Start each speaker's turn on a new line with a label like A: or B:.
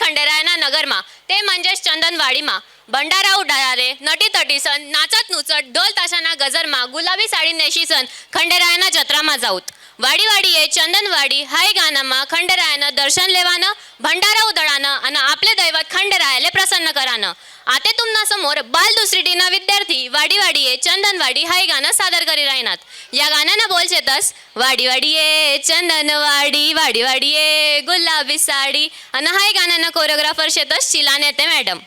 A: खंडेरायना नगरमा ते म्हणजेच चंदनवाडीमा भंडारा उडारे नटी तटीसन नाचत नुचत ढोल ताशाना गजरमा गुलाबी साडी नेशीसन खंडेरायना जत्रामा जाऊत. वाडी वाडी ये चंदनवाडी हाय गानामा खंडेरायानं दर्शन लेवानं भंडारा उधळानं आणि आपले दैवत खंडेरायाले प्रसन्न करानं. आते तुमना समोर बाल दुसरी टीना विद्यार्थी वाडी वाडी ये चंदनवाडी हाय गाणं सादर करी राहणार. या गाण्यानं बोलचेतस वाडी वाडी ये चंदनवाडी वाडी वाडी ये गुलाबी साडी आणि हाय गाण्यानं कोरिओग्राफर शेतस शिला नेते मॅडम.